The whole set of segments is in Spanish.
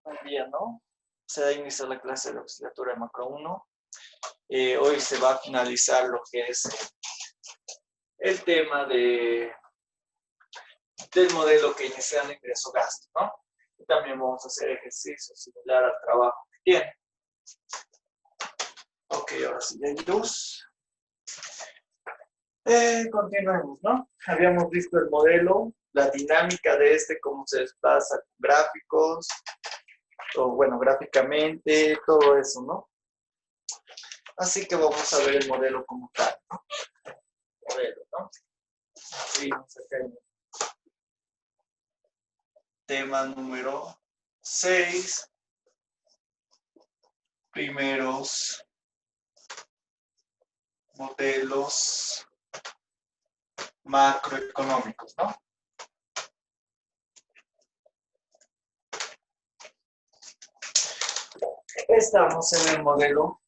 Buen día, ¿no? Se da inicio a la clase de la auxiliatura de macro 1. Hoy se va a finalizar lo que es el tema del modelo que inicia el ingreso-gasto, ¿no? Y también vamos a hacer ejercicios similar al trabajo que tiene. Ok, ahora sí ya hay luz. Continuemos, ¿no? Habíamos visto el modelo, la dinámica de cómo se desplaza con gráficos, o bueno, gráficamente, todo eso, ¿no? Así que vamos a ver el modelo como tal, ¿no? Modelo, ¿no? Seguimos acá en el tema número 6. Primeros modelos macroeconómicos, ¿no? Estamos en el modelo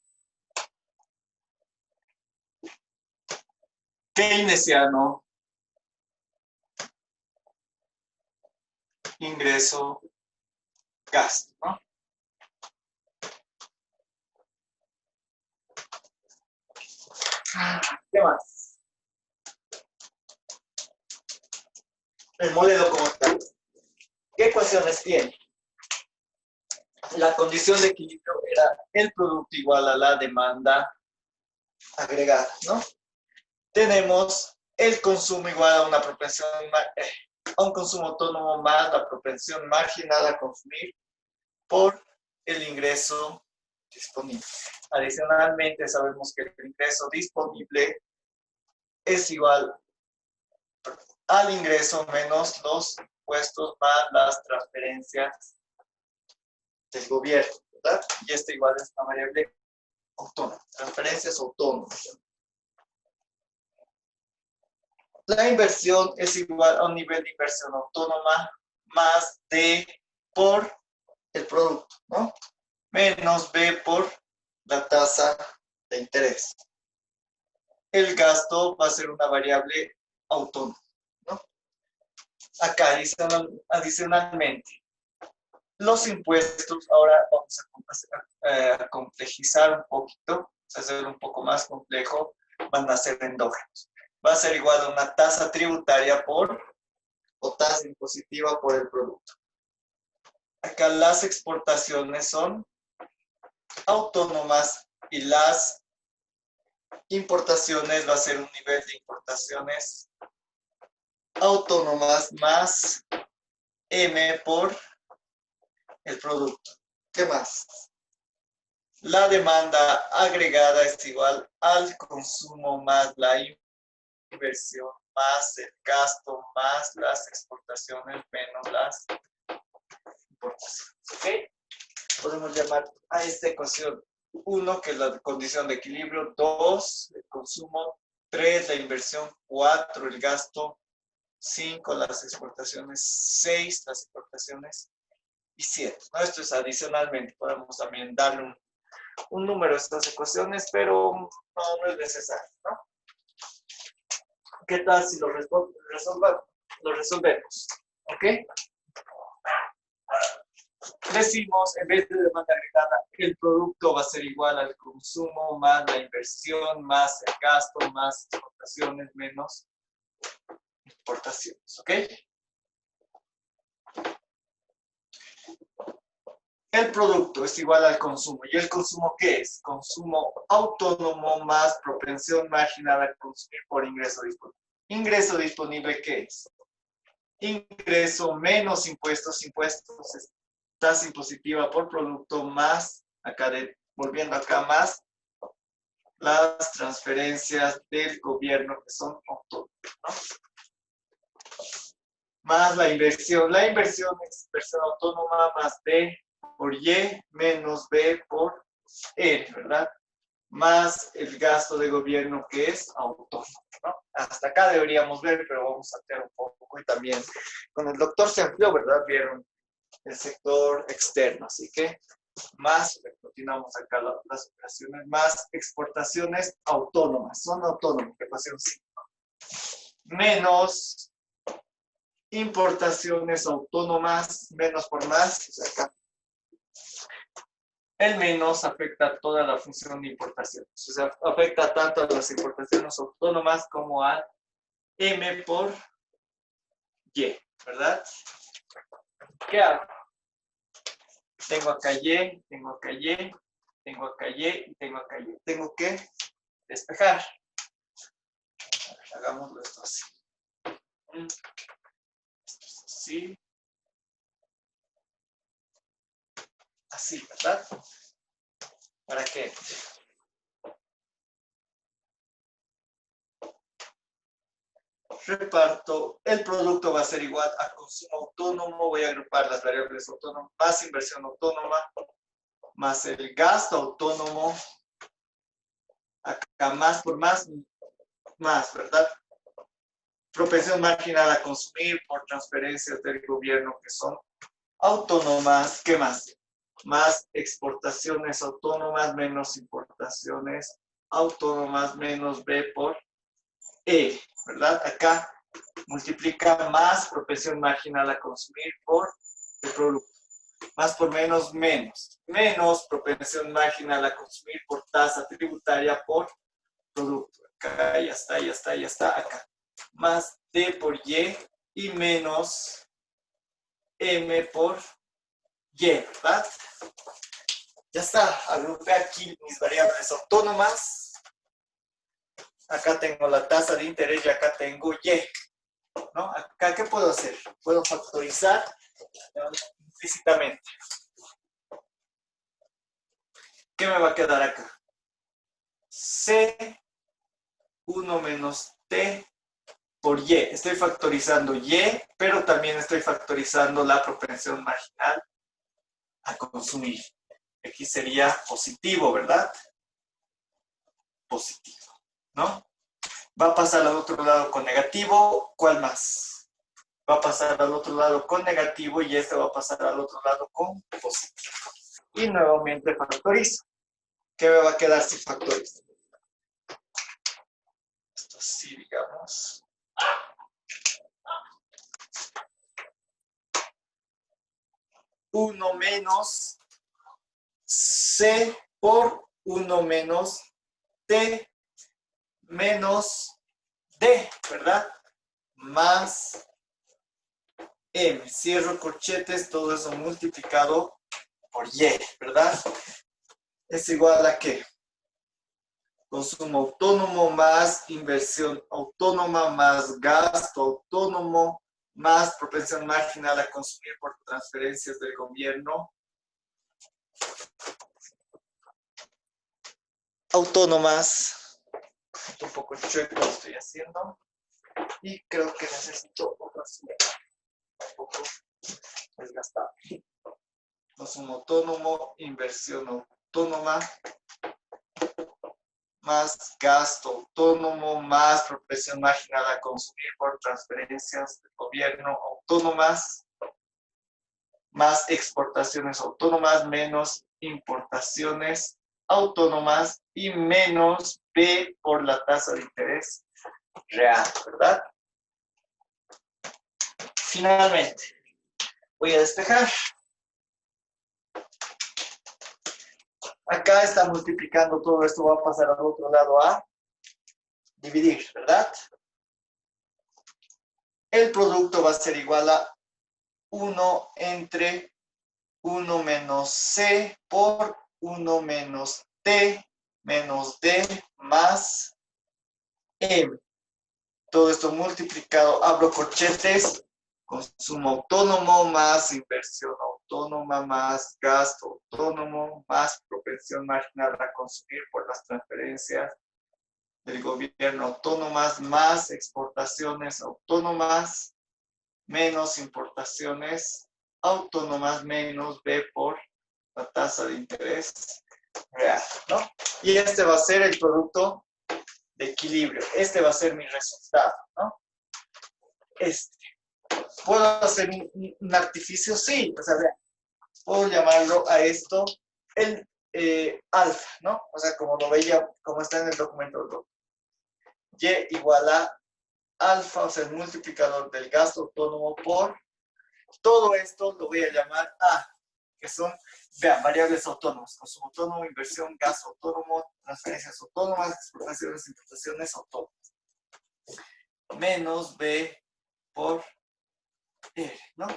keynesiano, ingreso, gasto, ¿no? ¿Qué más? El modelo como tal. ¿Qué ecuaciones tiene? La condición de equilibrio era el producto igual a la demanda agregada, ¿no? Tenemos el consumo igual a una propensión, a un consumo autónomo más la propensión marginal a consumir por el ingreso disponible. Adicionalmente, sabemos que el ingreso disponible es igual al ingreso menos los impuestos más las transferencias del gobierno, ¿verdad? Y esto igual es una variable autónoma, transferencias autónomas. La inversión es igual a un nivel de inversión autónoma más D por el producto, ¿no? Menos B por la tasa de interés. El gasto va a ser una variable autónoma, ¿no? Acá, adicionalmente, los impuestos, ahora vamos a complejizar un poquito, a hacerlo un poco más complejo, van a ser endógenos. Va a ser igual a una tasa tributaria o tasa impositiva por el producto. Acá las exportaciones son autónomas y las importaciones va a ser un nivel de importaciones autónomas más M por el producto. ¿Qué más? La demanda agregada es igual al consumo más la inversión más el gasto más las exportaciones menos las importaciones. ¿Ok? Podemos llamar a esta ecuación 1, que es la condición de equilibrio, 2, el consumo, 3, la inversión, 4, el gasto, 5, las exportaciones, 6, las importaciones y 7. ¿No? Esto es adicionalmente, podemos también darle un número a estas ecuaciones, pero no es necesario, ¿no? ¿Qué tal si lo resolvemos? ¿Ok? Decimos, en vez de demanda agregada, el producto va a ser igual al consumo más la inversión, más el gasto, más exportaciones, menos importaciones, ¿ok? El producto es igual al consumo. ¿Y el consumo qué es? Consumo autónomo más propensión marginal a consumir por ingreso disponible. ¿Ingreso disponible qué es? Ingreso menos impuestos, impuestos es tasa impositiva por producto más, volviendo acá más, las transferencias del gobierno que son autónomas, ¿no? Más la inversión. La inversión es inversión autónoma más B por Y menos B por N, ¿verdad? Más el gasto de gobierno que es autónomo, ¿no? Hasta acá deberíamos ver, pero vamos a ampliar un poco y también con el doctor se amplió, ¿verdad? Vieron el sector externo, así que más, continuamos acá las operaciones, más exportaciones autónomas, son autónomas, ecuación 5, menos importaciones autónomas, menos por más, o sea, acá El menos afecta a toda la función de importación. O sea, afecta tanto a las importaciones autónomas como a M por Y, ¿verdad? ¿Qué hago? Tengo acá Y, tengo acá Y, tengo acá Y y tengo acá Y. Tengo que despejar. Hagámoslo esto así. Esto es así. Así, ¿verdad? ¿Para qué? Reparto, el producto va a ser igual a consumo autónomo, voy a agrupar las variables autónomas, más inversión autónoma, más el gasto autónomo, acá más por más, ¿verdad? Propensión marginal a consumir por transferencias del gobierno que son autónomas, ¿qué más? Más exportaciones autónomas, menos importaciones autónomas, menos B por E, ¿verdad? Acá multiplica más propensión marginal a consumir por el producto. Más por menos, menos. Menos propensión marginal a consumir por tasa tributaria por producto. Acá ya está, ya está, ya está, acá. Más D por y menos M por Y, ¿verdad? Ya está, agrupé aquí mis variables autónomas. Acá tengo la tasa de interés y acá tengo Y. ¿No? Acá, ¿qué puedo hacer? Puedo factorizar implícitamente. ¿Qué me va a quedar acá? C1 menos T por Y. Estoy factorizando Y, pero también estoy factorizando la propensión marginal a consumir. Aquí sería positivo, ¿verdad? Positivo, ¿no? Va a pasar al otro lado con negativo. ¿Cuál más? Va a pasar al otro lado con negativo y este va a pasar al otro lado con positivo. Y nuevamente factorizo. ¿Qué me va a quedar si factorizo? Esto sí, digamos. Uno menos C por 1 menos T menos D, ¿verdad? Más M. Cierro corchetes, todo eso multiplicado por Y, ¿verdad? Es igual a ¿qué? Consumo autónomo más inversión autónoma más gasto autónomo más propensión marginal a consumir por transferencias del gobierno autónomas. Un poco chueco lo estoy haciendo y creo que necesito otra silla un poco desgastado. Consumo autónomo, inversión autónoma más gasto autónomo, más propensión marginal a consumir por transferencias del gobierno autónomas, más exportaciones autónomas, menos importaciones autónomas y menos B por la tasa de interés real, ¿verdad? Finalmente, voy a despejar. Acá está multiplicando todo esto, va a pasar al otro lado a dividir, ¿verdad? El producto va a ser igual a 1 entre 1 menos C por 1 menos T menos D más M. Todo esto multiplicado, abro corchetes, consumo autónomo más inversión autónoma más gasto autónomo más propensión marginal a consumir por las transferencias del gobierno autónomas más exportaciones autónomas menos importaciones autónomas menos B por la tasa de interés real, ¿no? Y este va a ser el producto de equilibrio. Este va a ser mi resultado, ¿no? ¿Puedo hacer un artificio? Sí. O sea, puedo llamarlo a esto el alfa, ¿no? O sea, como lo veía, como está en el documento. Y igual a alfa, o sea, el multiplicador del gasto autónomo por todo esto lo voy a llamar A, que son, vean, variables autónomas, consumo autónomo, inversión, gasto autónomo, transferencias autónomas, exportaciones, importaciones autónomas. Menos B por R, ¿no?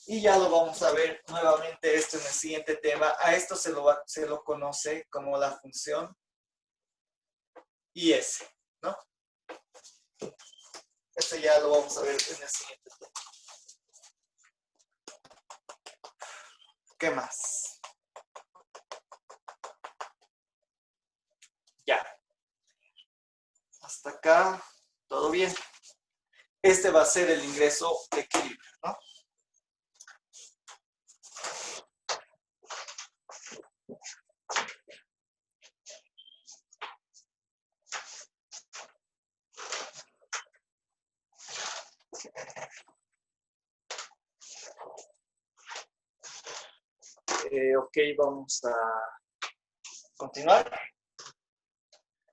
Y ya lo vamos a ver nuevamente esto en el siguiente tema. A esto se lo conoce como la función IS, ¿no? Esto ya lo vamos a ver en el siguiente tema. ¿Qué más? Ya. Hasta acá, todo bien. Este va a ser el ingreso de equilibrio, ¿no? Ok, vamos a continuar.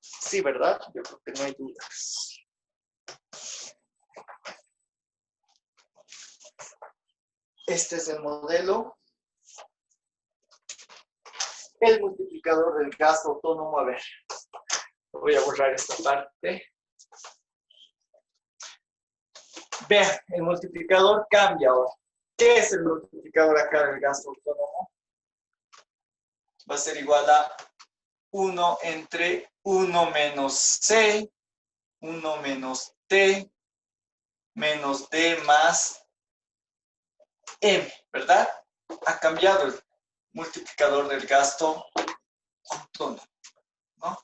Sí, ¿verdad? Yo creo que no hay dudas. Este es el modelo. El multiplicador del gasto autónomo. A ver, voy a borrar esta parte. Vean, el multiplicador cambia ahora. ¿Qué es el multiplicador acá del gasto autónomo? Va a ser igual a 1 entre 1 menos C, 1 menos T, menos D más M, ¿verdad? Ha cambiado el multiplicador del gasto autónomo, ¿no?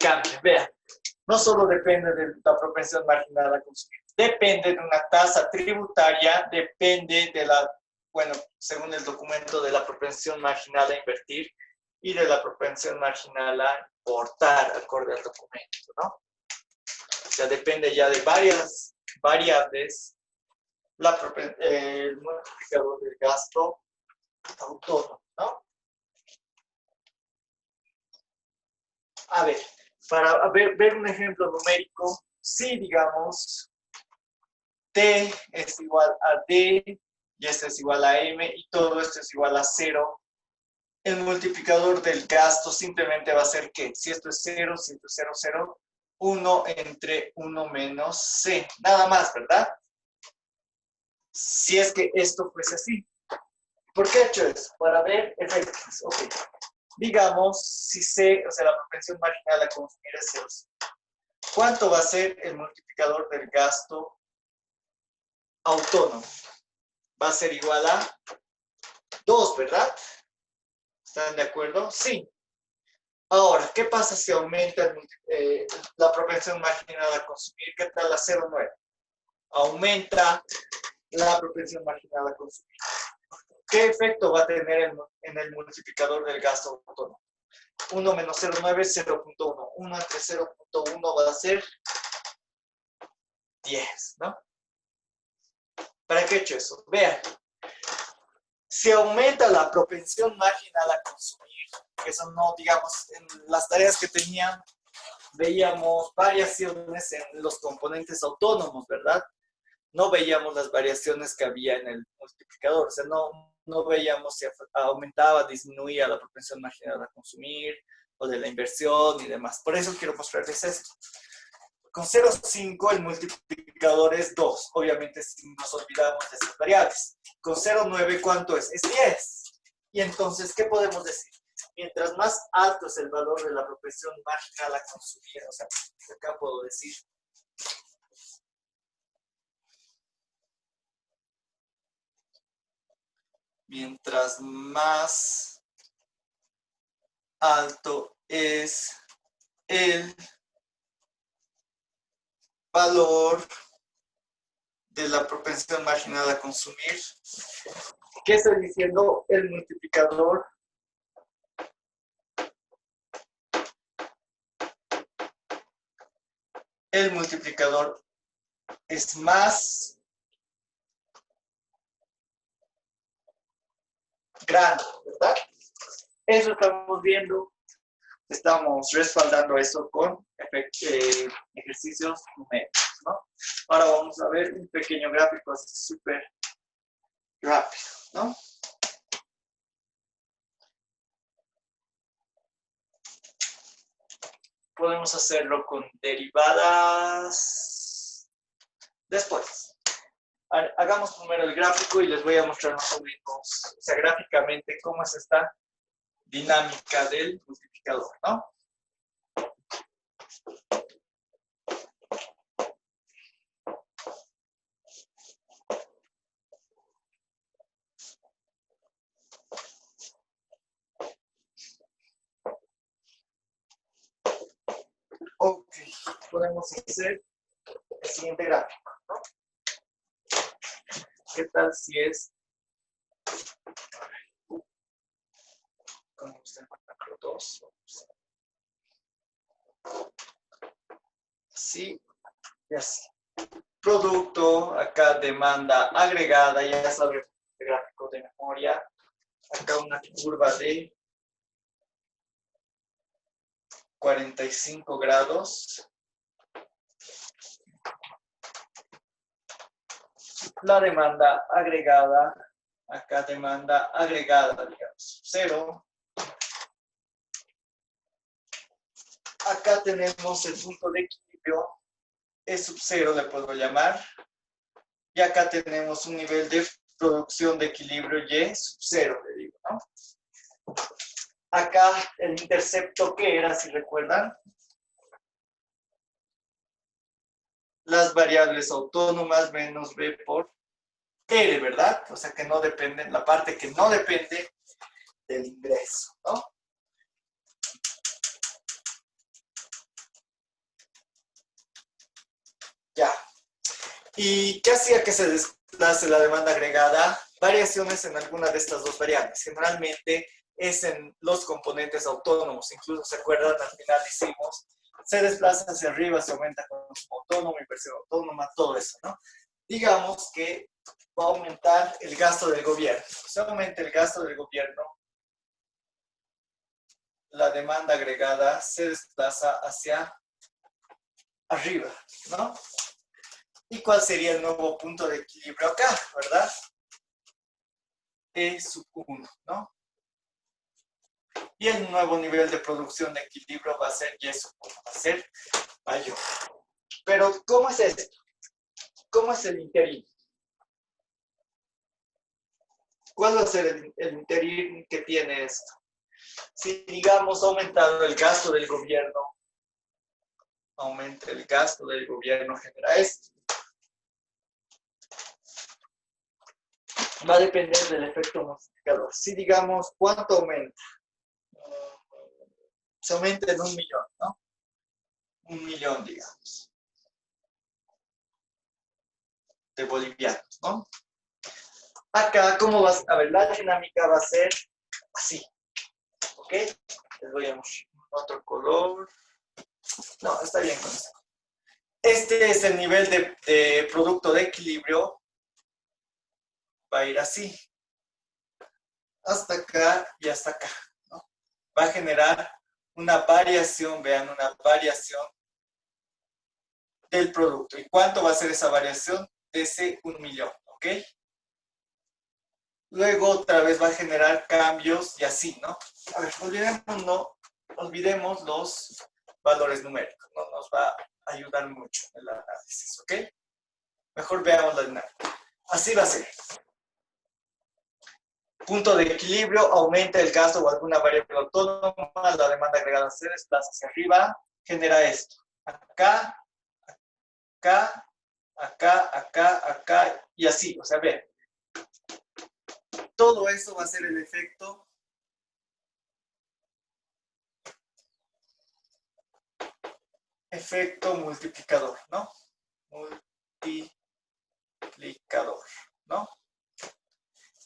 Cambia, vean. No solo depende de la propensión marginal a consumir, depende de una tasa tributaria, depende de la, bueno, según el documento, de la propensión marginal a invertir y de la propensión marginal a importar, acorde al documento, ¿no? O sea, depende ya de varias variables el multiplicador del gasto autónomo, ¿no? A ver, para ver un ejemplo numérico, si digamos T es igual a D y esto es igual a M y todo esto es igual a 0, el multiplicador del gasto simplemente va a ser ¿qué? Si esto es 0, si esto es 0, 0, 1 entre 1 menos C. Nada más, ¿verdad? Si es que esto fuese así. ¿Por qué he hecho eso? Para ver efectos. Ok. Digamos, si C, o sea, la propensión marginal a consumir es 0. ¿Cuánto va a ser el multiplicador del gasto autónomo? Va a ser igual a 2, ¿verdad? ¿Están de acuerdo? Sí. Ahora, ¿qué pasa si aumenta la propensión marginal a consumir? ¿Qué tal la 0,9? Aumenta la propensión marginal a consumir. ¿Qué efecto va a tener en el multiplicador del gasto autónomo? 1 menos 0,9 es 0,1. 1 entre 0,1 va a ser 10, ¿no? ¿Para qué he hecho eso? Vean, si aumenta la propensión marginal a consumir, que eso no, digamos, en las tareas que tenían, veíamos variaciones en los componentes autónomos, ¿verdad? No veíamos las variaciones que había en el multiplicador, o sea, no veíamos si aumentaba, disminuía la propensión marginal a consumir, o de la inversión y demás. Por eso quiero mostrarles esto. Con 0,5 el multiplicador es 2, obviamente si nos olvidamos de esas variables. Con 0,9, ¿cuánto es? Es 10. Y entonces, ¿qué podemos decir? Mientras más alto es el valor de la propensión marginal a consumir, o sea, acá puedo decir mientras más alto es el valor de la propensión marginal a consumir, ¿qué estoy diciendo? El multiplicador es más grande, ¿verdad? Eso estamos viendo, estamos respaldando eso con ejercicios numéricos, ¿no? Ahora vamos a ver un pequeño gráfico así súper rápido, ¿no? Podemos hacerlo con derivadas después. Hagamos primero el gráfico y les voy a mostrar más o menos, o sea, gráficamente cómo es esta dinámica del multiplicador, ¿no? Ok, podemos hacer el siguiente gráfico, ¿no? ¿Qué tal si es como usted macro 2? Así y así. Producto, acá demanda agregada, ya sabemos el gráfico de memoria. Acá una curva de 45 grados. La demanda agregada, acá demanda agregada, digamos, 0. Acá tenemos el punto de equilibrio, E sub 0 le puedo llamar. Y acá tenemos un nivel de producción de equilibrio Y sub 0, le digo, ¿no? Acá el intercepto, ¿qué era, si recuerdan? Las variables autónomas menos B por R, ¿verdad? O sea que no dependen, la parte que no depende del ingreso, ¿no? Ya. ¿Y qué hacía que se desplace la demanda agregada? Variaciones en alguna de estas dos variables. Generalmente es en los componentes autónomos. Incluso, ¿se acuerdan? Al final hicimos, se desplaza hacia arriba, se aumenta consumo autónomo, inversión autónoma, todo eso, ¿no? Digamos que va a aumentar el gasto del gobierno. Si aumenta el gasto del gobierno, la demanda agregada se desplaza hacia arriba, ¿no? ¿Y cuál sería el nuevo punto de equilibrio acá, verdad? E sub 1, ¿no? Y el nuevo nivel de producción de equilibrio va a ser Y sub 1, va a ser mayor. Pero, ¿cómo es esto? ¿Cómo es el interín? ¿Cuál va a ser el interín que tiene esto? Si, digamos, ha aumentado el gasto del gobierno, aumenta el gasto del gobierno, genera esto. Va a depender del efecto multiplicador. Si, digamos, ¿cuánto aumenta? Se aumenta en 1 millón, ¿no? 1 millón, digamos, de bolivianos, ¿no? Acá, ¿cómo va a ver? La dinámica va a ser así, ¿ok? Les voy a mostrar otro color. No, está bien con esto. Este es el nivel de producto de equilibrio. Va a ir así. Hasta acá y hasta acá, ¿no? Va a generar una variación, vean, una variación del producto. ¿Y cuánto va a ser esa variación? De ese 1 millón, ¿ok? Luego otra vez va a generar cambios y así, ¿no? A ver, olvidemos los valores numéricos, no nos va a ayudar mucho en el análisis, ¿ok? Mejor veamos la dinámica. Así va a ser. Punto de equilibrio, aumenta el gasto o alguna variable autónoma, la demanda agregada se desplaza hacia arriba, genera esto. Acá, acá, acá, acá, acá y así. O sea, vean. Todo eso va a ser el efecto multiplicador, ¿no? Multiplicador, ¿no?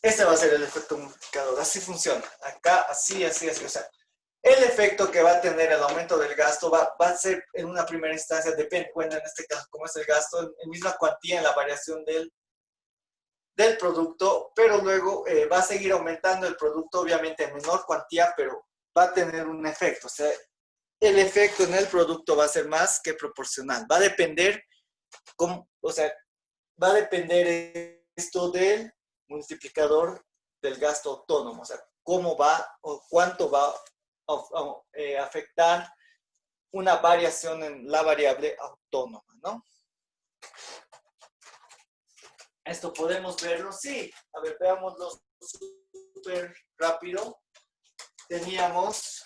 Este va a ser el efecto multiplicador, así funciona. Acá, así, así, así. O sea, el efecto que va a tener el aumento del gasto va a ser en una primera instancia, depende, bueno, en este caso, como es el gasto, en misma cuantía en la variación del producto, pero luego va a seguir aumentando el producto, obviamente en menor cuantía, pero va a tener un efecto. O sea, el efecto en el producto va a ser más que proporcional. Va a depender O sea, va a depender esto del multiplicador del gasto autónomo, o sea, cómo va o cuánto va a afectar una variación en la variable autónoma, ¿no? Esto podemos verlo, sí. A ver, veámoslo súper rápido. Teníamos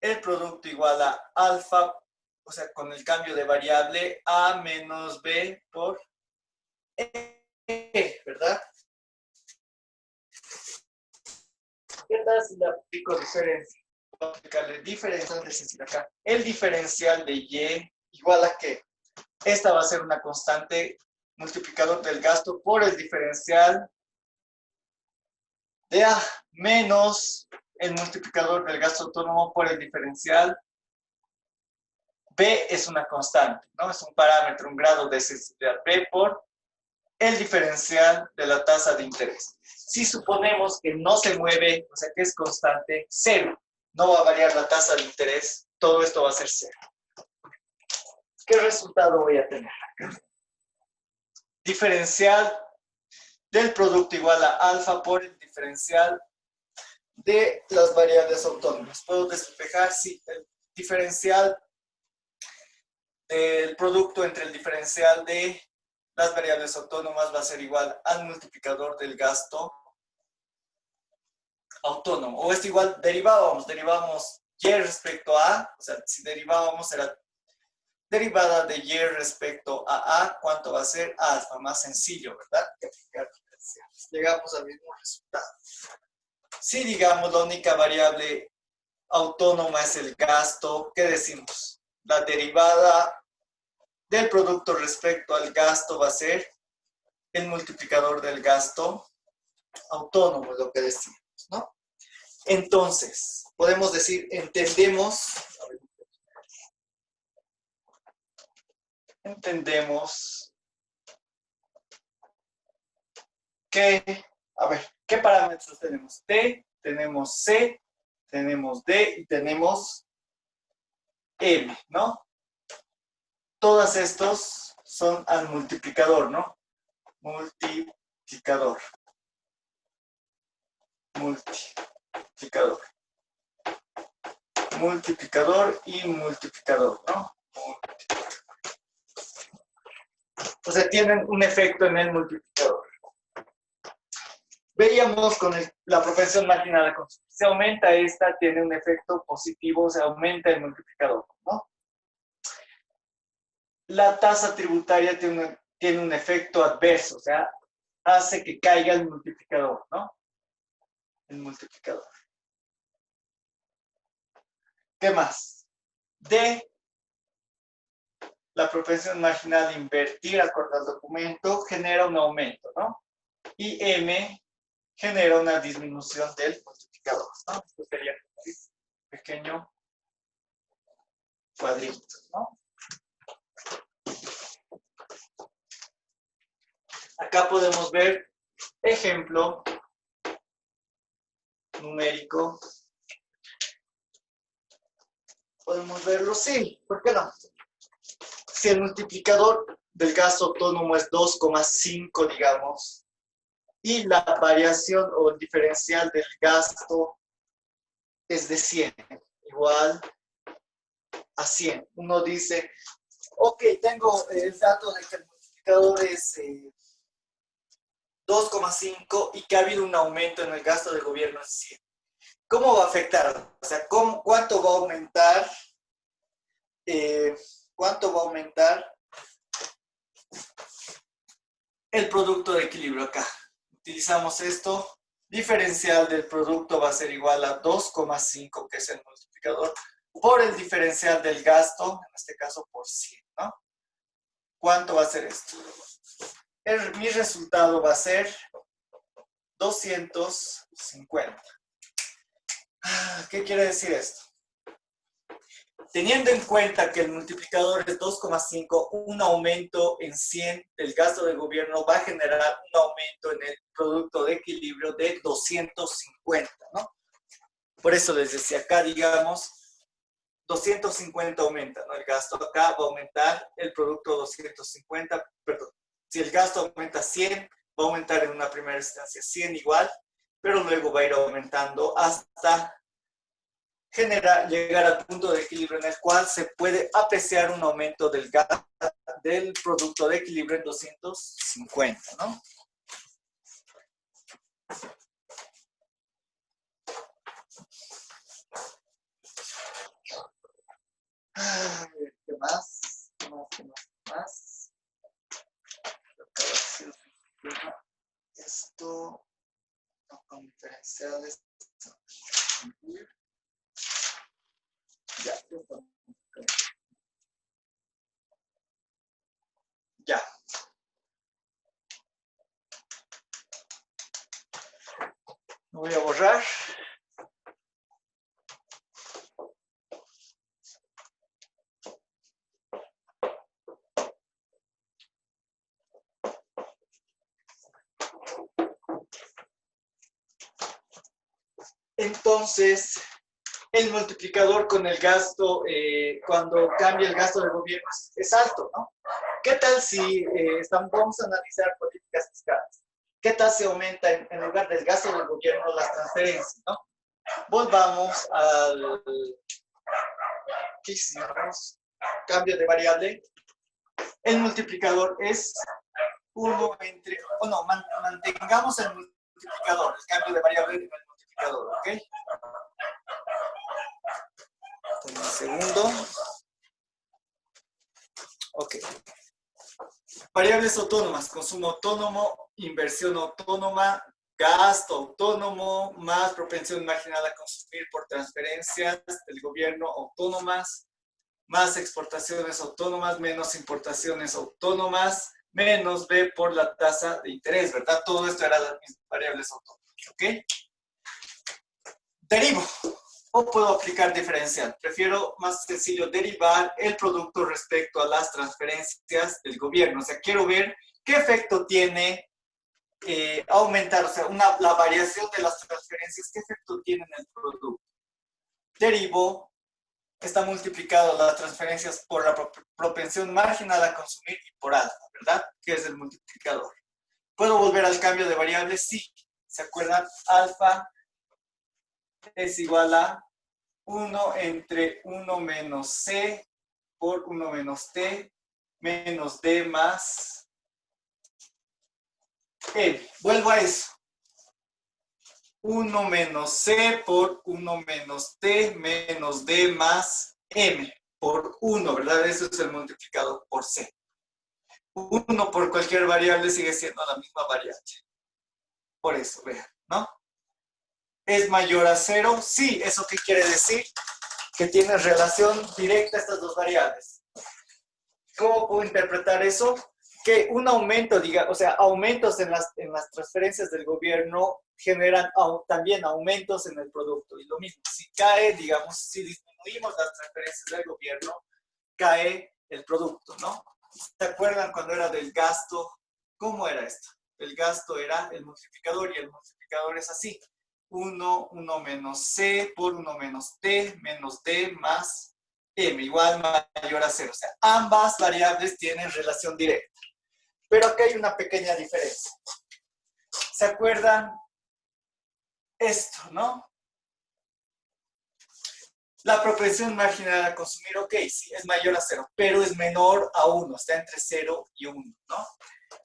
el producto igual a alfa, o sea, con el cambio de variable a menos b por e, ¿verdad? ¿Qué tal si le aplico diferencia? Voy a aplicarle diferencia, es decir, acá. El diferencial de y igual a qué? Esta va a ser una constante multiplicador del gasto por el diferencial de A menos el multiplicador del gasto autónomo por el diferencial. B es una constante, ¿no? Es un parámetro, un grado de sensibilidad. B por el diferencial de la tasa de interés. Si suponemos que no se mueve, o sea que es constante, cero, no va a variar la tasa de interés, todo esto va a ser cero. ¿Qué resultado voy a tener acá? Diferencial del producto igual a alfa por el diferencial de las variables autónomas. ¿Puedo despejar? Sí, el diferencial del producto entre el diferencial de las variables autónomas va a ser igual al multiplicador del gasto autónomo. O es igual, derivamos y respecto a, o sea, si derivábamos era derivada de y respecto a, ¿cuánto va a ser? Alfa, más sencillo, ¿verdad? Llegamos al mismo resultado. Si, digamos, la única variable autónoma es el gasto, ¿qué decimos? La derivada del producto respecto al gasto va a ser el multiplicador del gasto autónomo, es lo que decimos, ¿no? Entonces, podemos decir, entendemos que, a ver, ¿qué parámetros tenemos? T, tenemos C, tenemos D y tenemos M, ¿no? Todos estos son al multiplicador, ¿no? Multiplicador. Multiplicador y multiplicador, ¿no? O sea, tienen un efecto en el multiplicador. Veíamos con la propensión marginal a consumir. Se aumenta esta, tiene un efecto positivo, se aumenta el multiplicador, ¿no? La tasa tributaria tiene un efecto adverso, o sea, hace que caiga el multiplicador, ¿no? El multiplicador. ¿Qué más? D, la propensión marginal a invertir acorde al documento genera un aumento, ¿no? Y M genera una disminución del multiplicador, ¿no? Esto sería un pequeño cuadrito, ¿no? Acá podemos ver ejemplo numérico. Podemos verlo, sí, ¿por qué no? Si el multiplicador del gasto autónomo es 2,5, digamos, y la variación o el diferencial del gasto es de 100, igual a 100. Uno dice, ok, tengo el dato de que el multiplicador es 2,5 y que ha habido un aumento en el gasto del gobierno en 100. ¿Cómo va a afectar? O sea, ¿cuánto va a aumentar? ¿Cuánto va a aumentar el producto de equilibrio acá? Utilizamos esto. Diferencial del producto va a ser igual a 2,5, que es el multiplicador, por el diferencial del gasto, en este caso por 100, ¿no? ¿Cuánto va a ser esto? Mi resultado va a ser 250. ¿Qué quiere decir esto? Teniendo en cuenta que el multiplicador es 2,5, un aumento en 100 del gasto del gobierno va a generar un aumento en el producto de equilibrio de 250, ¿no? Por eso les decía acá, digamos, 250 aumenta, ¿no? El gasto acá va a aumentar, el producto 250, perdón. Si el gasto aumenta 100, va a aumentar en una primera instancia 100 igual, pero luego va a ir aumentando hasta llegar al punto de equilibrio en el cual se puede apreciar un aumento del producto de equilibrio en 250, ¿no? ¿Qué más? ¿Qué más? Esto, no con diferenciales. Ya. Ya. Lo voy a borrar. Entonces, el multiplicador con el gasto, cuando cambia el gasto del gobierno, es alto, ¿no? ¿Qué tal si vamos a analizar políticas fiscales? ¿Qué tal si aumenta en lugar del gasto del gobierno las transferencias, ¿no? Volvamos al, ¿qué hicimos? Cambio de variable. El multiplicador es 1 entre, o no, mantengamos el multiplicador, el cambio de variable en el multiplicador, ¿ok? Un segundo. Ok. Variables autónomas, consumo autónomo, inversión autónoma, gasto autónomo, más propensión marginal a consumir por transferencias del gobierno autónomas, más exportaciones autónomas, menos importaciones autónomas, menos B por la tasa de interés, ¿verdad? Todo esto eran las mismas variables autónomas, ¿ok? Derivo. O puedo aplicar diferencial. Prefiero más sencillo derivar el producto respecto a las transferencias del gobierno. O sea, quiero ver qué efecto tiene aumentar, o sea, la variación de las transferencias, qué efecto tiene en el producto. Derivo, está multiplicado las transferencias por la propensión marginal a consumir y por alfa, ¿verdad? Que es el multiplicador. ¿Puedo volver al cambio de variables? Sí. ¿Se acuerdan? Alfa es igual a 1 entre 1 menos C por 1 menos T menos D más M. Vuelvo a eso. 1 menos C por 1 menos T menos D más M por 1, ¿verdad? Eso es el multiplicador por C. 1 por cualquier variable sigue siendo la misma variable. Por eso, vean, ¿no? ¿Es mayor a 0? Sí, ¿eso qué quiere decir? Que tiene relación directa estas dos variables. ¿Cómo puedo interpretar eso? Que un aumento, o sea, aumentos en las transferencias del gobierno generan también aumentos en el producto. Y lo mismo, si cae, digamos, si disminuimos las transferencias del gobierno, cae el producto, ¿no? ¿Se acuerdan cuando era del gasto? ¿Cómo era esto? El gasto era el multiplicador y el multiplicador es así. 1 menos C por 1 menos T menos D más M igual mayor a 0. O sea, ambas variables tienen relación directa. Pero acá hay una pequeña diferencia. ¿Se acuerdan esto, no? La propensión marginal a consumir, ok, sí, es mayor a 0, pero es menor a 1, está entre 0 y 1, ¿no?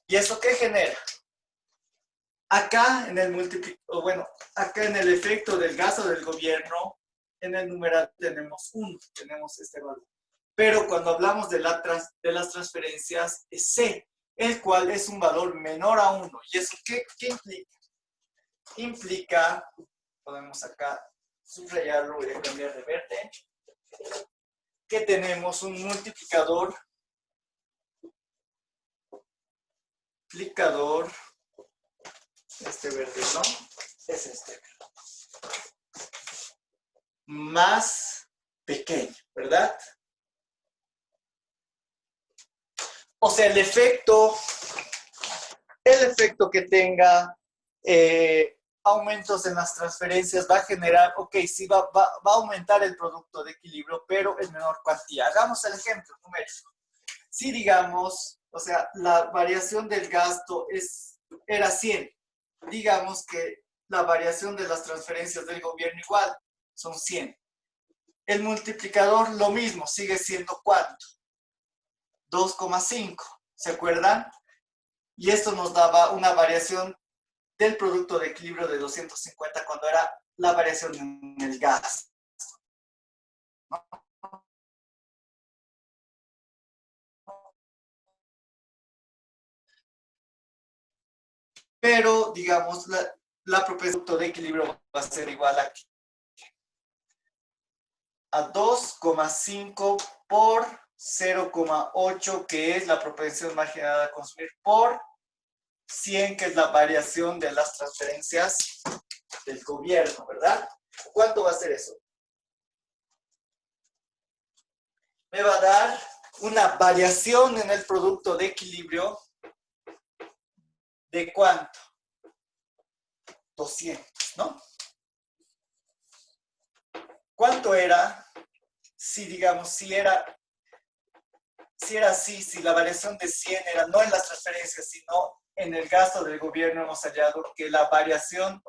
¿Y eso qué genera? Acá en el acá en el efecto del gasto del gobierno, en el numeral tenemos 1, tenemos este valor. Pero cuando hablamos de las transferencias, es C, el cual es un valor menor a 1. ¿Y eso qué implica? Implica, podemos acá subrayarlo, voy a cambiar de verde, que tenemos un multiplicador este verde, ¿no? Es este. Más pequeño, ¿verdad? O sea, el efecto que tenga aumentos en las transferencias va a generar, ok, sí va a aumentar el producto de equilibrio, pero en menor cuantía. Hagamos el ejemplo numérico. Si digamos, o sea, la variación del gasto era 100, digamos que la variación de las transferencias del gobierno igual son 100. El multiplicador lo mismo, sigue siendo ¿cuánto? 2,5, ¿se acuerdan? Y esto nos daba una variación del producto de equilibrio de 250 cuando era la variación en el gasto, ¿no? Pero, digamos, la propiedad de equilibrio va a ser igual a 2,5 por 0,8, que es la propensión marginal a consumir, por 100, que es la variación de las transferencias del gobierno, ¿verdad? ¿Cuánto va a ser eso? Me va a dar una variación en el producto de equilibrio de ¿cuánto? 200, ¿no? ¿Cuánto era si, digamos, si era así, si la variación de 100 era no en las transferencias, sino en el gasto del gobierno? Hemos hallado que la variación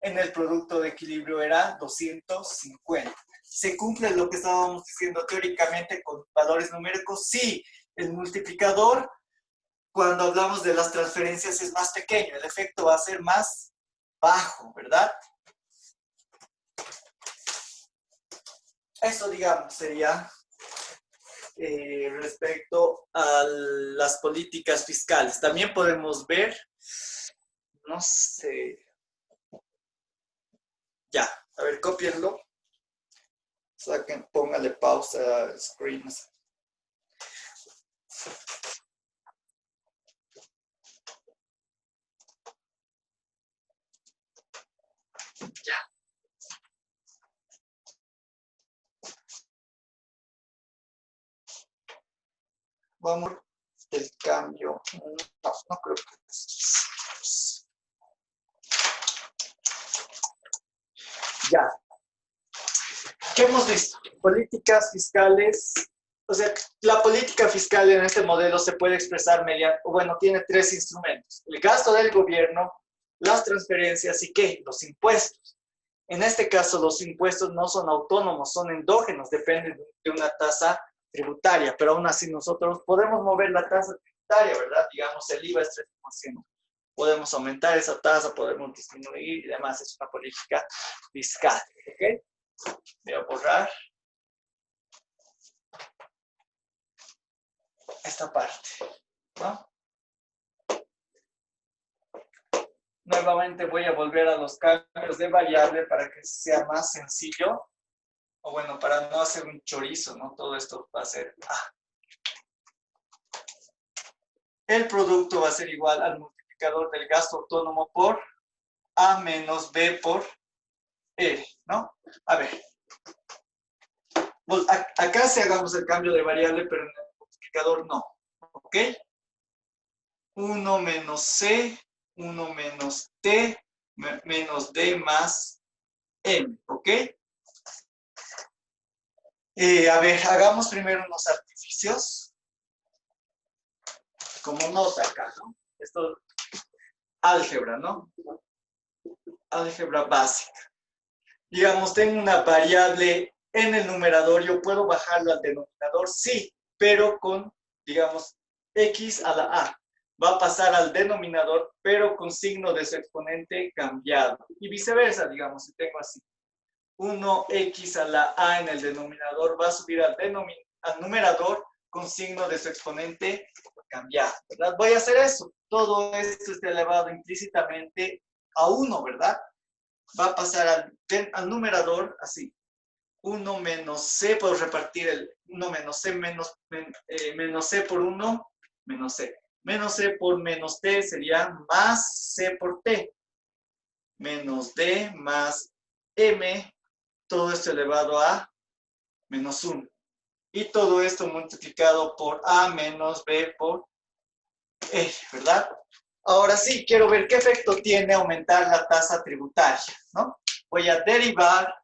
en el producto de equilibrio era 250. ¿Se cumple lo que estábamos diciendo teóricamente con valores numéricos? Sí, el multiplicador, cuando hablamos de las transferencias, es más pequeño, el efecto va a ser más bajo, ¿verdad? Eso, digamos, sería respecto a las políticas fiscales. También podemos ver, no sé, ya, a ver, cópienlo, saquen, póngale pausa al screen. Ya. Vamos del cambio. No creo que... Ya. ¿Qué hemos visto? Políticas fiscales. O sea, la política fiscal en este modelo se puede expresar mediante, bueno, tiene tres instrumentos: el gasto del gobierno, las transferencias y ¿qué? Los impuestos. En este caso, los impuestos no son autónomos, son endógenos, dependen de una tasa tributaria, pero aún así nosotros podemos mover la tasa tributaria, ¿verdad? Digamos, el IVA es 3%. Podemos aumentar esa tasa, podemos disminuir y demás. Es una política fiscal, ¿ok? Voy a borrar esta parte, ¿no? Nuevamente voy a volver a los cambios de variable para que sea más sencillo. O bueno, para no hacer un chorizo, ¿no? Todo esto va a ser A. El producto va a ser igual al multiplicador del gasto autónomo por A menos B por R, ¿no? A ver. Pues acá sí hagamos el cambio de variable, pero en el multiplicador no. ¿Ok? 1 menos C, 1 menos T, menos D más M. ¿Ok? A ver, hagamos primero unos artificios. Como nota acá, ¿no? Esto, álgebra, ¿no? Álgebra básica. Digamos, tengo una variable en el numerador, yo puedo bajarlo al denominador, sí, pero con, digamos, x a la a. Va a pasar al denominador, pero con signo de su exponente cambiado. Y viceversa, digamos, si tengo así. 1x a la a en el denominador va a subir al numerador con signo de su exponente cambiado, ¿verdad? Voy a hacer eso. Todo esto está elevado implícitamente a 1, ¿verdad? Va a pasar al numerador así. 1 menos c, puedo repartir el 1 menos c menos c por 1, menos c. Menos c por menos t sería más c por t. Menos d más m, todo esto elevado a menos 1. Y todo esto multiplicado por a menos b por r, ¿verdad? Ahora sí, quiero ver qué efecto tiene aumentar la tasa tributaria, ¿no? Voy a derivar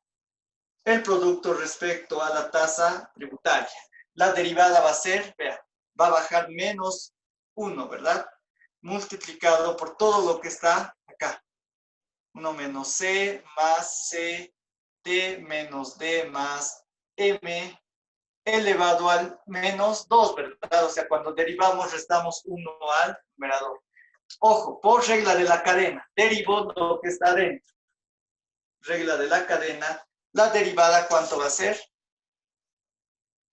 el producto respecto a la tasa tributaria. La derivada va a ser, vea, va a bajar menos 1, ¿verdad? Multiplicado por todo lo que está acá. 1 menos C más C, D menos D más M elevado al menos 2, ¿verdad? O sea, cuando derivamos, restamos 1 al numerador. Ojo, por regla de la cadena, derivo lo que está dentro. Regla de la cadena, la derivada, ¿cuánto va a ser?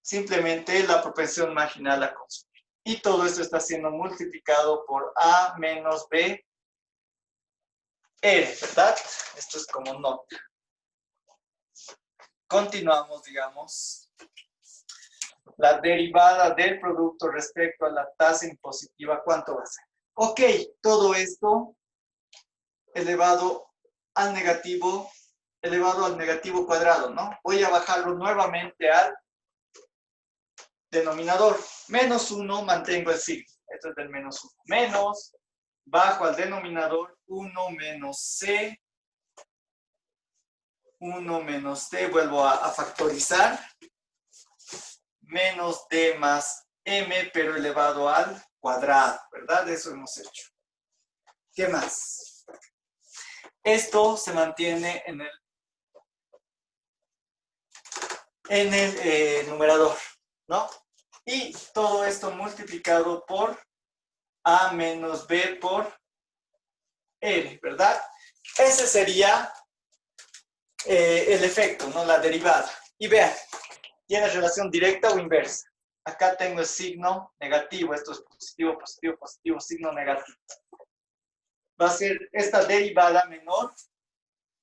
Simplemente la propensión marginal a consumir. Y todo esto está siendo multiplicado por A menos B R, ¿verdad? Esto es como nota. Continuamos, digamos. La derivada del producto respecto a la tasa impositiva, ¿cuánto va a ser? Ok, todo esto elevado al negativo cuadrado, ¿no? Voy a bajarlo nuevamente al denominador. Menos 1, mantengo el signo. Esto es del menos 1. Menos, bajo al denominador, 1 menos C. 1 menos D, vuelvo a factorizar. Menos D más M, pero elevado al cuadrado, ¿verdad? Eso hemos hecho. ¿Qué más? Esto se mantiene en el numerador, ¿no? Y todo esto multiplicado por A menos B por R, ¿verdad? Ese sería el efecto, ¿no? La derivada. Y vean, ¿tiene relación directa o inversa? Acá tengo el signo negativo, esto es positivo, positivo, positivo, signo negativo. Va a ser esta derivada menor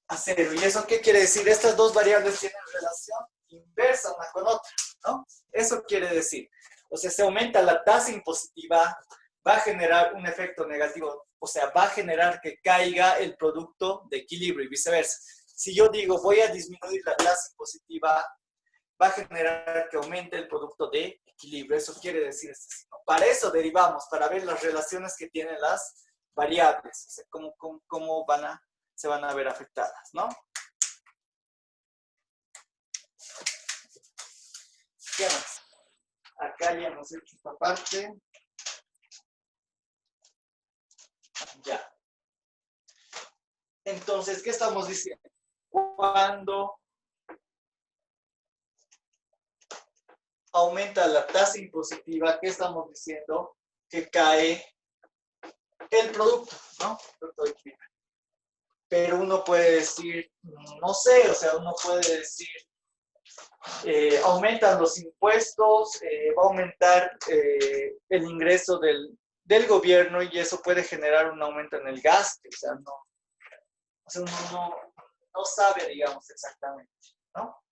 a 0. ¿Y eso qué quiere decir? Estas dos variables tienen relación inversa una con otra, ¿no? Eso quiere decir, o sea, se aumenta la tasa impositiva, va a generar un efecto negativo, o sea, va a generar que caiga el producto de equilibrio y viceversa. Si yo digo, voy a disminuir la tasa impositiva, va a generar que aumente el producto de equilibrio. Eso quiere decir este signo. Para eso derivamos, para ver las relaciones que tienen las variables, o sea, cómo se van a ver afectadas, ¿no? ¿Qué más? Acá ya hemos hecho esta parte. Ya. Entonces, ¿qué estamos diciendo? Cuando aumenta la tasa impositiva, ¿qué estamos diciendo? Que cae el producto, ¿no? Pero uno puede decir, no sé, o sea, uno puede decir, aumentan los impuestos, va a aumentar el ingreso del gobierno y eso puede generar un aumento en el gasto, o sea, uno no sabe, digamos, exactamente, ¿no?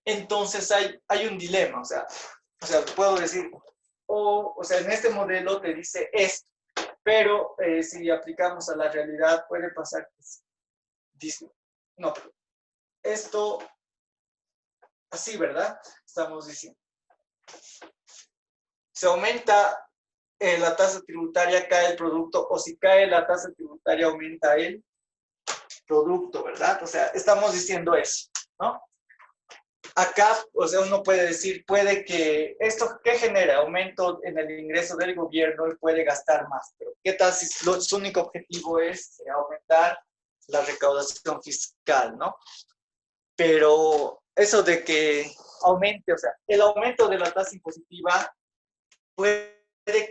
Entonces hay un dilema, o sea, puedo decir, o sea, en este modelo te dice esto, pero si aplicamos a la realidad puede pasar que dice, no, esto, así, ¿verdad? Estamos diciendo. Se aumenta la tasa tributaria, cae el producto, o si cae la tasa tributaria, aumenta el producto, ¿verdad? O sea, estamos diciendo eso, ¿no? Acá, o sea, uno puede decir, puede que esto, ¿qué genera? Aumento en el ingreso del gobierno y puede gastar más. Pero ¿qué tal si su único objetivo es aumentar la recaudación fiscal, ¿no? Pero eso de que aumente, o sea, el aumento de la tasa impositiva puede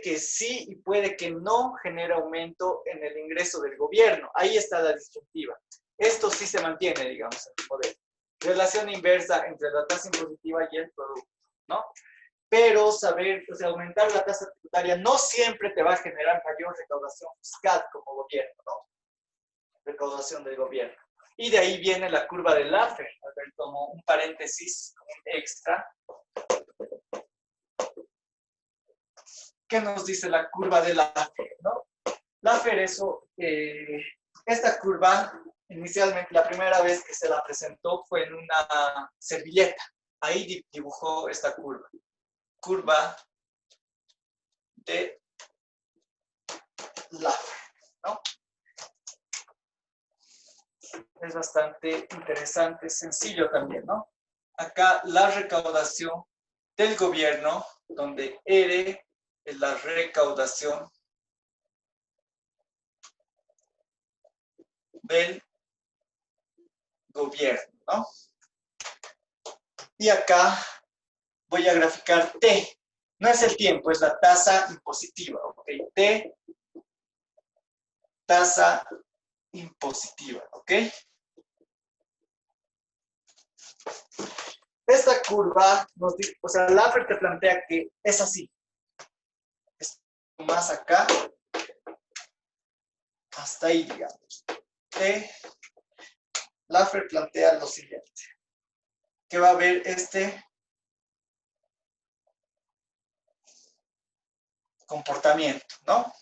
que sí y puede que no genere aumento en el ingreso del gobierno. Ahí está la disyuntiva. Esto sí se mantiene, digamos, en el modelo. Relación inversa entre la tasa impositiva y el producto, ¿no? Pero saber, o sea, aumentar la tasa tributaria no siempre te va a generar mayor recaudación fiscal como gobierno, ¿no? Recaudación del gobierno. Y de ahí viene la curva de Laffer. A ver, como un paréntesis, un extra. ¿Qué nos dice la curva de Laffer, no? Laffer, esta curva, inicialmente, la primera vez que se la presentó fue en una servilleta. Ahí dibujó esta curva. Curva de Laffer, ¿no? Es bastante interesante, sencillo también, ¿no? Acá la recaudación del gobierno, donde R es la recaudación del gobierno, ¿no? Y acá voy a graficar T. No es el tiempo, es la tasa impositiva, ¿ok? T, tasa impositiva, ¿ok? Esta curva, o sea, Laffer te plantea que es así. Es más acá, hasta ahí, digamos. Laffer plantea lo siguiente, que va a haber este comportamiento, ¿no?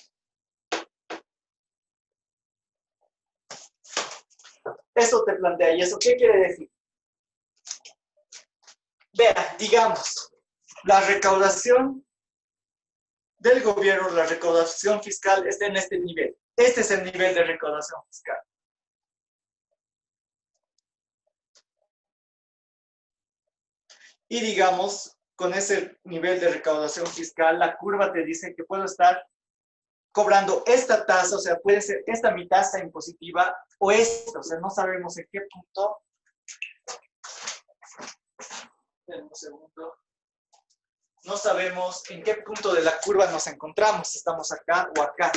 Eso te plantea, ¿y eso qué quiere decir? Vea, digamos, la recaudación del gobierno, la recaudación fiscal está en este nivel. Este es el nivel de recaudación fiscal. Y digamos, con ese nivel de recaudación fiscal, la curva te dice que puedo estar cobrando esta tasa, o sea, puede ser esta mi tasa impositiva o esta, o sea, no sabemos en qué punto. Un segundo. No sabemos en qué punto de la curva nos encontramos, si estamos acá o acá.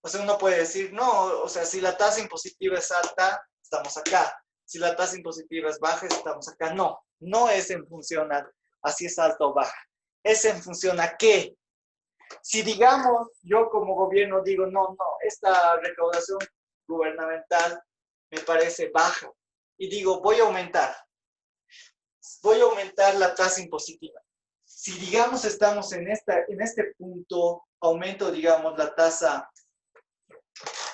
O sea, uno puede decir, no, o sea, si la tasa impositiva es alta, estamos acá. Si la tasa impositiva es baja, estamos acá. No, no es en función a si es alta o baja. Es en función a qué. Si digamos, yo como gobierno digo, no, esta recaudación gubernamental me parece baja. Y digo, voy a aumentar la tasa impositiva. Si digamos estamos en este punto, aumento, digamos, la tasa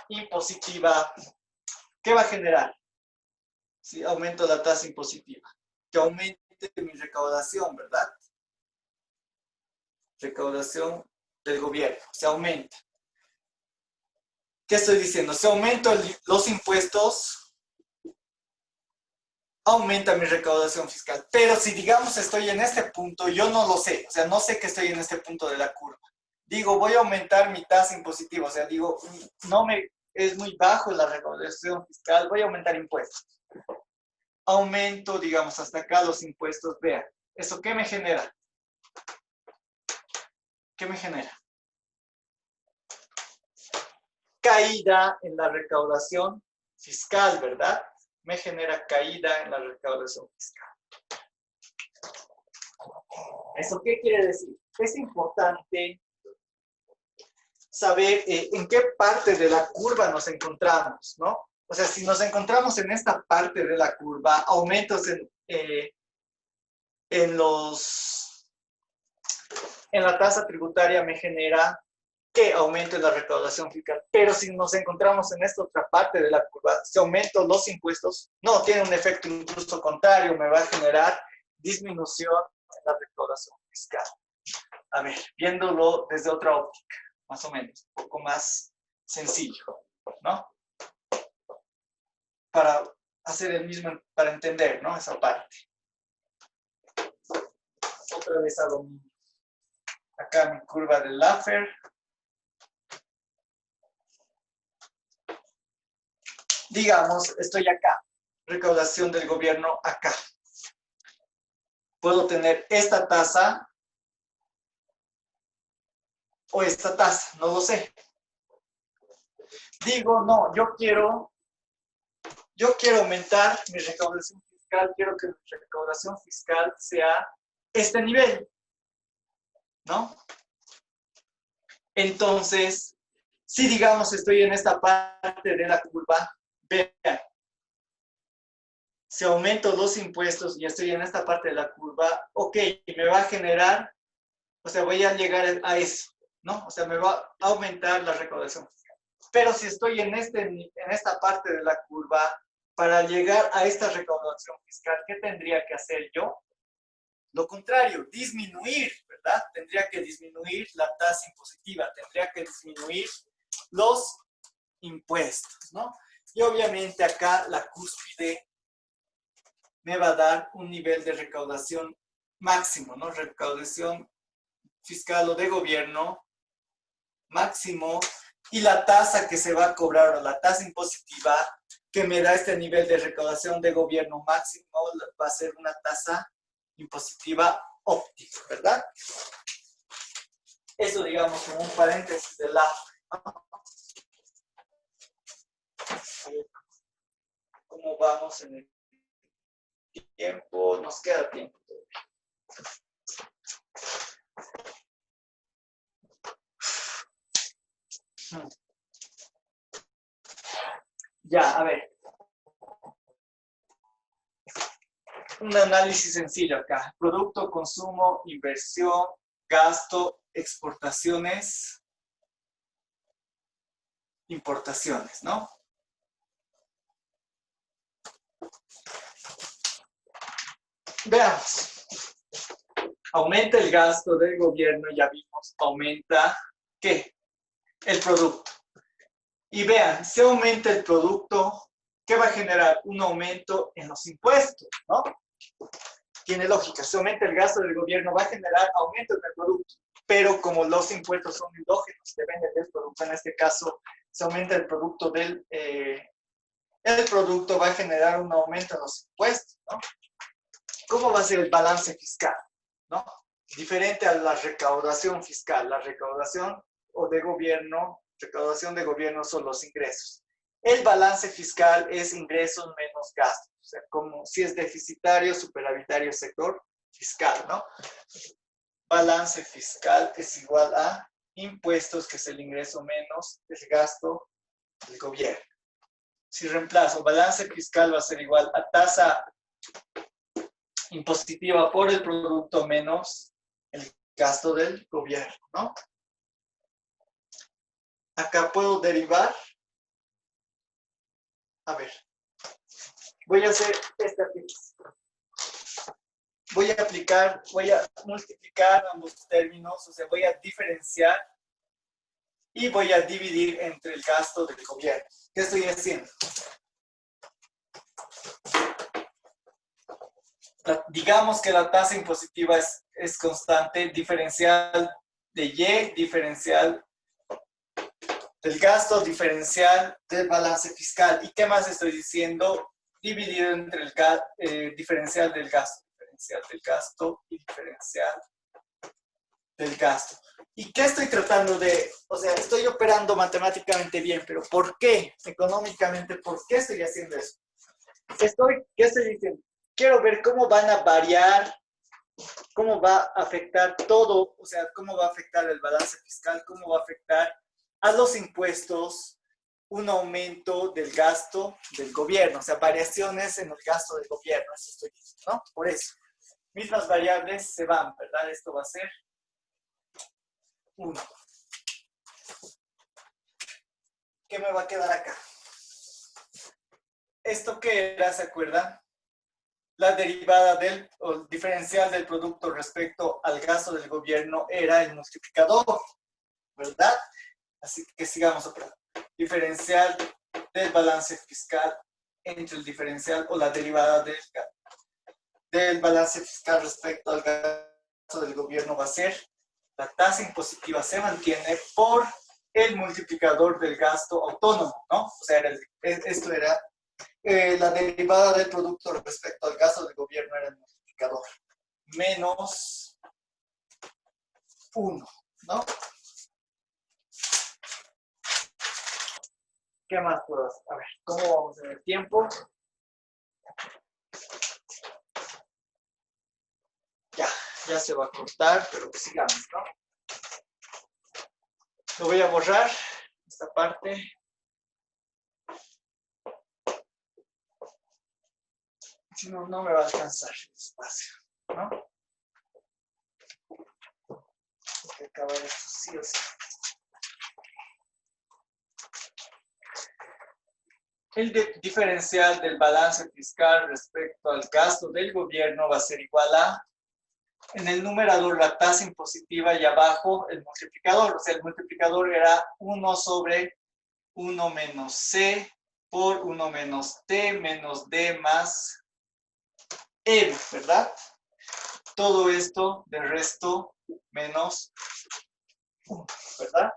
impositiva, ¿qué va a generar? Si aumento la tasa impositiva, que aumente mi recaudación, ¿verdad? Recaudación del gobierno, se aumenta. ¿Qué estoy diciendo? Si aumento los impuestos, aumenta mi recaudación fiscal. Pero si digamos estoy en este punto, yo no lo sé, o sea, no sé que estoy en este punto de la curva. Digo, voy a aumentar mi tasa impositiva, o sea, digo, es muy bajo la recaudación fiscal, voy a aumentar impuestos. Aumento, digamos, hasta acá los impuestos, vean, ¿eso qué me genera? ¿Qué me genera? Caída en la recaudación fiscal, ¿verdad? Me genera caída en la recaudación fiscal. ¿Eso qué quiere decir? Es importante saber en qué parte de la curva nos encontramos, ¿no? O sea, si nos encontramos en esta parte de la curva, aumentos en la tasa tributaria me genera que aumente la recaudación fiscal. Pero si nos encontramos en esta otra parte de la curva, si aumento los impuestos, no, tiene un efecto incluso contrario, me va a generar disminución en la recaudación fiscal. A ver, viéndolo desde otra óptica, más o menos, un poco más sencillo, ¿no? Para hacer el mismo, para entender, ¿no? Esa parte. Otra vez hago acá mi curva de Laffer. Digamos, estoy acá, recaudación del gobierno acá. Puedo tener esta tasa o esta tasa, no lo sé. Digo, no, yo quiero aumentar mi recaudación fiscal, quiero que mi recaudación fiscal sea este nivel, ¿no? Entonces, si digamos estoy en esta parte de la curva, vean, si aumento los impuestos y estoy en esta parte de la curva, ok, me va a generar, o sea, voy a llegar a eso, ¿no? O sea, me va a aumentar la recaudación fiscal. Pero si estoy en esta parte de la curva, para llegar a esta recaudación fiscal, ¿qué tendría que hacer yo? Lo contrario, disminuir, ¿verdad? Tendría que disminuir la tasa impositiva, tendría que disminuir los impuestos, ¿no? Y obviamente acá la cúspide me va a dar un nivel de recaudación máximo, ¿no? Recaudación fiscal o de gobierno máximo, y la tasa que se va a cobrar, o la tasa impositiva que me da este nivel de recaudación de gobierno máximo, va a ser una tasa impositiva óptima, ¿verdad? Eso, digamos, como un paréntesis de lado, ¿no? ¿Cómo vamos en el tiempo? Nos queda tiempo. Ya, a ver. Un análisis sencillo acá. Producto, consumo, inversión, gasto, exportaciones, importaciones, ¿no? Veamos. Aumenta el gasto del gobierno, ya vimos, aumenta, ¿qué? El producto. Y vean, si aumenta el producto, ¿qué va a generar? Un aumento en los impuestos, ¿no? Tiene lógica, si aumenta el gasto del gobierno, va a generar aumento en el producto. Pero como los impuestos son endógenos, depende del producto, en este caso, se aumenta el producto el producto va a generar un aumento en los impuestos, ¿no? ¿Cómo va a ser el balance fiscal? ¿No? Diferente a la recaudación fiscal. La recaudación de gobierno son los ingresos. El balance fiscal es ingresos menos gastos. O sea, como si es deficitario, superavitario sector fiscal, ¿no? Balance fiscal es igual a impuestos, que es el ingreso menos el gasto del gobierno. Si reemplazo, balance fiscal va a ser igual a tasa impositiva por el producto menos el gasto del gobierno, ¿no? Acá puedo derivar. A ver, voy a hacer esta aplicación. Voy a multiplicar ambos términos, o sea, voy a diferenciar y voy a dividir entre el gasto del gobierno. ¿Qué estoy haciendo? Digamos que la tasa impositiva es constante, diferencial de Y, diferencial del gasto, diferencial del balance fiscal. ¿Y qué más estoy diciendo? Dividido entre el diferencial del gasto y diferencial del gasto. ¿Y qué estoy tratando de? O sea, estoy operando matemáticamente bien, pero ¿por qué? Económicamente, ¿por qué estoy haciendo eso? ¿Qué estoy diciendo? Quiero ver cómo van a variar, cómo va a afectar todo, o sea, cómo va a afectar el balance fiscal, cómo va a afectar a los impuestos un aumento del gasto del gobierno, o sea, variaciones en el gasto del gobierno, eso estoy diciendo, ¿no? Por eso, mismas variables se van, ¿verdad? Esto va a ser 1. ¿Qué me va a quedar acá? ¿Esto qué era, se acuerdan? La derivada o el diferencial del producto respecto al gasto del gobierno era el multiplicador, ¿verdad? Así que sigamos operando. Diferencial del balance fiscal entre el diferencial o la derivada del balance fiscal respecto al gasto del gobierno va a ser la tasa impositiva se mantiene por el multiplicador del gasto autónomo, ¿no? O sea, esto era la derivada del producto respecto al gasto del gobierno era el multiplicador. Menos 1, ¿no? ¿Qué más puedo hacer? A ver, ¿cómo vamos en el tiempo? Ya se va a cortar, pero que sigamos, ¿no? Lo voy a borrar, esta parte. Si no, no me va a alcanzar el espacio, ¿no? Hay que acabar esto sí o sí. El diferencial del balance fiscal respecto al gasto del gobierno va a ser igual a en el numerador la tasa impositiva y abajo el multiplicador. O sea, el multiplicador era 1 sobre 1 menos c por 1 menos t menos d más m, ¿verdad? Todo esto del resto menos 1, ¿verdad?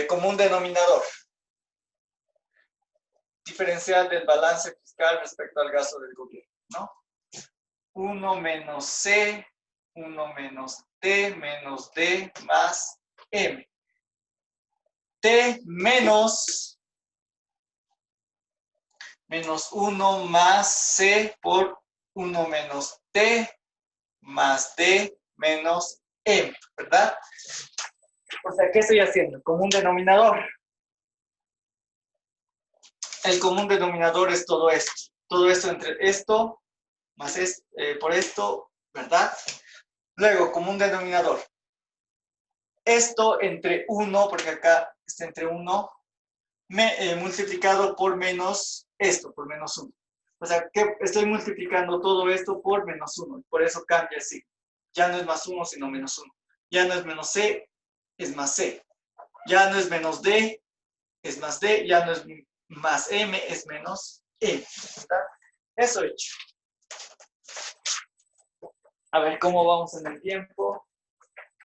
Como un denominador. Diferencial del balance fiscal respecto al gasto del gobierno, ¿no? 1 menos c, 1 menos t menos d más m. T menos 1 más c por 1 menos t más d menos m, ¿verdad? O sea, ¿qué estoy haciendo? Común denominador. El común denominador es todo esto. Todo esto entre esto más por esto, ¿verdad? Luego, común denominador. Esto entre 1, porque acá está entre 1, multiplicado por menos esto, por menos 1. O sea, que estoy multiplicando todo esto por menos 1. Por eso cambia así. Ya no es más 1, sino menos 1. Ya no es menos c, es más c. Ya no es menos d, es más d. Ya no es más m, es menos m. ¿Verdad? Eso he hecho. A ver cómo vamos en el tiempo.